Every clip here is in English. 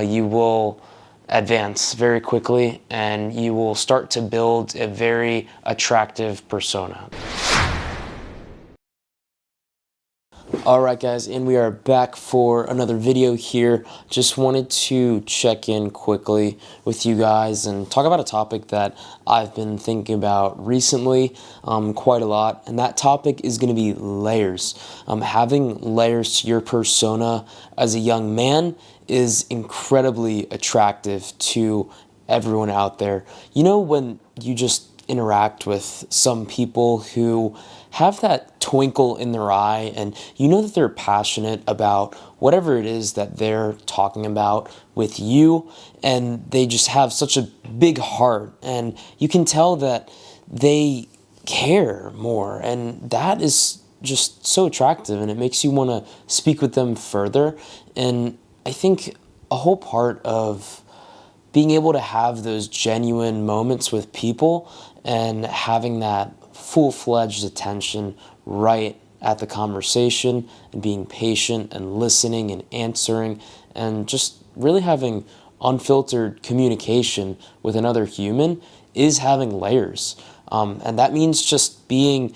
You will advance very quickly and you will start to build a very attractive persona. Alright guys, and we are back for another video here. Just wanted to check in quickly with you guys and talk about a topic that I've been thinking about recently quite a lot, and that topic is going to be layers. Having layers to your persona as a young man is incredibly attractive to everyone out there. You know, when you just interact with some people who have that twinkle in their eye and you know that they're passionate about whatever it is that they're talking about with you, and they just have such a big heart and you can tell that they care more, and that is just so attractive and it makes you want to speak with them further. And I think a whole part of being able to have those genuine moments with people and having that full-fledged attention right at the conversation and being patient and listening and answering and just really having unfiltered communication with another human is having layers. And that means just being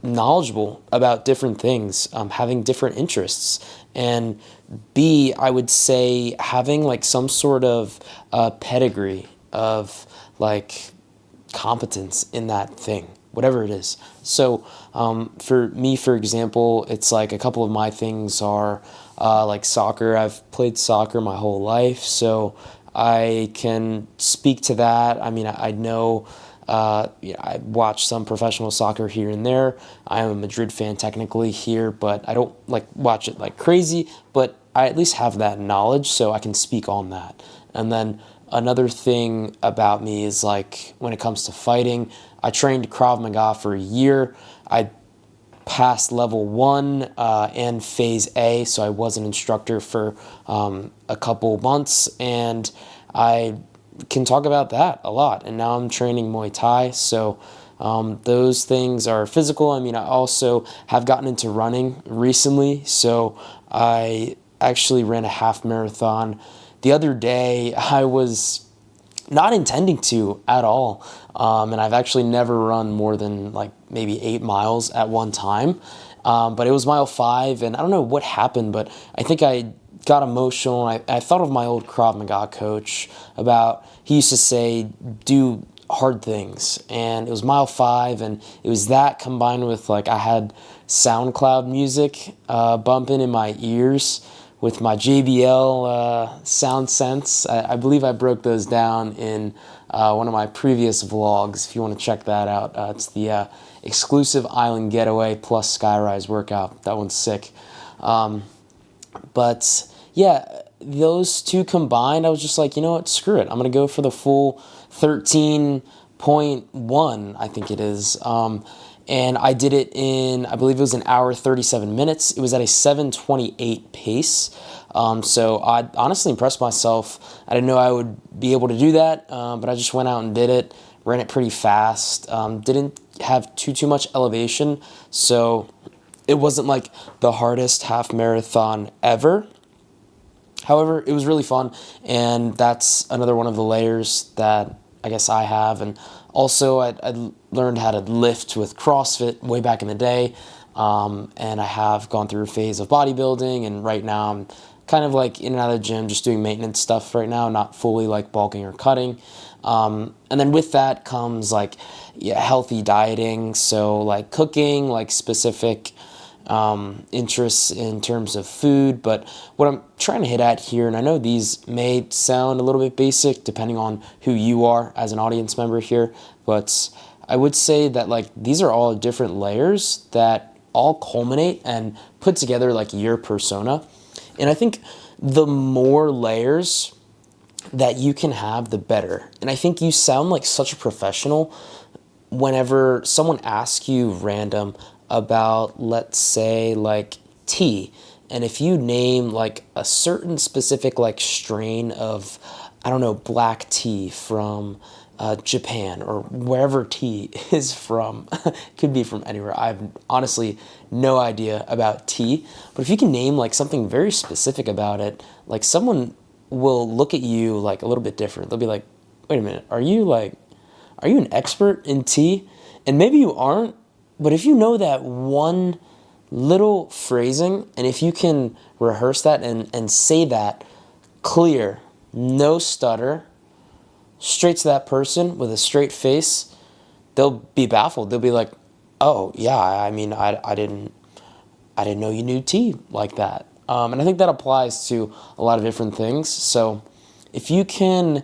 knowledgeable about different things, having different interests, and B, I would say having like some sort of pedigree of like competence in that thing, whatever it is. So for me, for example, it's like a couple of my things are like soccer. I've played soccer my whole life, so I can speak to that. I mean, I know I watch some professional soccer here and there. I am a Madrid fan technically here, but I don't like watch it like crazy, but I at least have that knowledge so I can speak on that. And then another thing about me is like when it comes to fighting, I trained Krav Maga for a year. I passed level 1 and phase A, so I was an instructor for a couple months, and I can talk about that a lot. And now I'm training Muay Thai, so those things are physical. I mean, I also have gotten into running recently, so I actually ran a half marathon the other day. I was not intending to at all, and I've actually never run more than like maybe 8 miles at one time, but it was mile 5, and I don't know what happened, but I think I got emotional. I thought of my old Krav Maga coach about, he used to say, do hard things, and it was mile 5, and it was that combined with like I had SoundCloud music bumping in my ears with my JBL sound sense. I believe I broke those down in one of my previous vlogs. If you want to check that out, it's the exclusive island getaway plus skyrise workout. That one's sick. But yeah, those two combined, I was just like, you know what, screw it. I'm going to go for the full 13.1, I think it is. And I did it in, I believe it was an hour, 37 minutes. It was at a 7:28 pace. So I honestly impressed myself. I didn't know I would be able to do that, but I just went out and did it, ran it pretty fast. Didn't have too much elevation, so it wasn't like the hardest half marathon ever. However, it was really fun, and that's another one of the layers that I guess I have. And also, I learned how to lift with CrossFit way back in the day, and I have gone through a phase of bodybuilding, and right now I'm kind of like in and out of the gym, just doing maintenance stuff right now, not fully like bulking or cutting. And then with that comes like healthy dieting, so like cooking, like specific interests in terms of food. But what I'm trying to hit at here, and I know these may sound a little bit basic depending on who you are as an audience member here, but I would say that like these are all different layers that all culminate and put together like your persona. And I think the more layers that you can have, the better. And I think you sound like such a professional whenever someone asks you random about, let's say, like tea, and if you name like a certain specific like strain of, I don't know, black tea from Japan or wherever tea is from, could be from anywhere. I have honestly no idea about tea, but if you can name like something very specific about it, like someone will look at you like a little bit different. They'll be like, wait a minute, are you an expert in tea? And maybe you aren't, but if you know that one little phrasing, and if you can rehearse that and say that clear, no stutter, straight to that person with a straight face, they'll be baffled. They'll be like, oh yeah, I mean, I didn't know you knew tea like that. And I think that applies to a lot of different things. So if you can,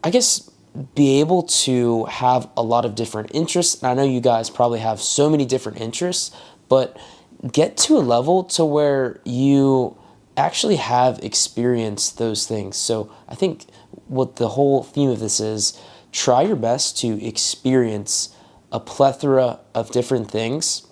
I guess, be able to have a lot of different interests, and I know you guys probably have so many different interests, but get to a level to where you actually have experienced those things. So I think what the whole theme of this is, try your best to experience a plethora of different things,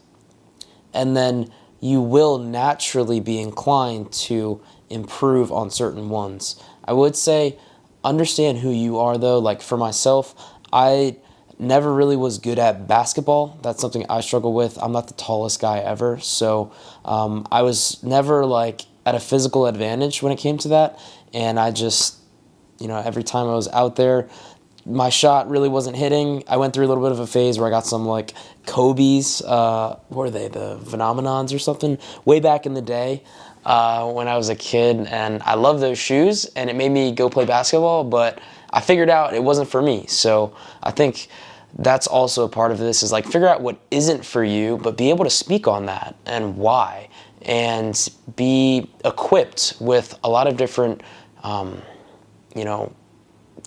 and then you will naturally be inclined to improve on certain ones. I would say understand who you are though. Like for myself, I never really was good at basketball. That's something I struggle with. I'm not the tallest guy ever, so I was never like at a physical advantage when it came to that, and I just, every time I was out there, my shot really wasn't hitting. I went through a little bit of a phase where I got some like Kobe's, what were they, the Phenomenons or something, way back in the day when I was a kid, and I love those shoes, and it made me go play basketball, but I figured out it wasn't for me. So I think that's also a part of this, is like figure out what isn't for you, but be able to speak on that and why, and be equipped with a lot of different,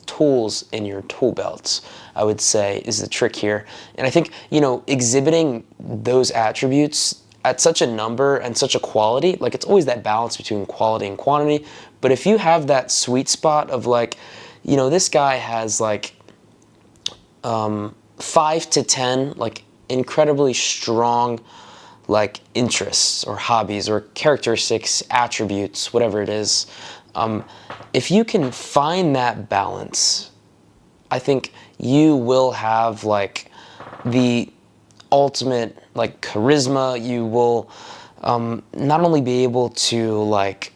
tools in your tool belts, I would say, is the trick here. And I think, exhibiting those attributes at such a number and such a quality, like it's always that balance between quality and quantity. But if you have that sweet spot of like, this guy has like 5 to 10 like incredibly strong like interests or hobbies or characteristics, attributes, whatever it is, if you can find that balance, I think you will have like the ultimate like charisma. You will not only be able to like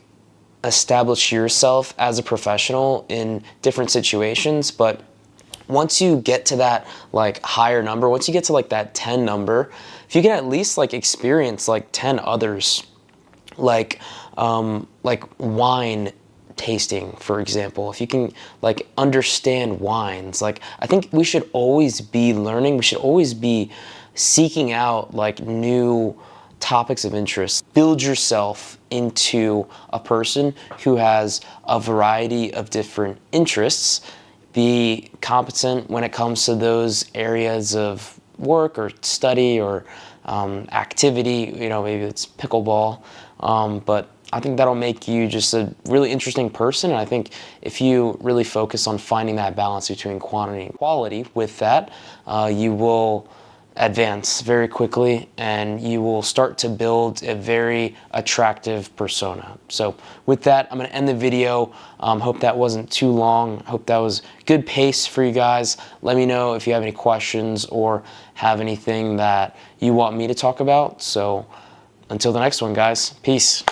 establish yourself as a professional in different situations, but once you get to that like higher number, once you get to like that 10 number, if you can at least like experience like 10 others, like wine tasting, for example, if you can like understand wines, like I think we should always be learning, we should always be seeking out like new topics of interest. Build yourself into a person who has a variety of different interests. Be competent when it comes to those areas of work or study or activity, maybe it's pickleball, but I think that'll make you just a really interesting person. And I think if you really focus on finding that balance between quantity and quality with that, you will advance very quickly, and you will start to build a very attractive persona. So with that, I'm going to end the video. Hope that wasn't too long. Hope that was good pace for you guys. Let me know if you have any questions or have anything that you want me to talk about. So until the next one, guys, peace.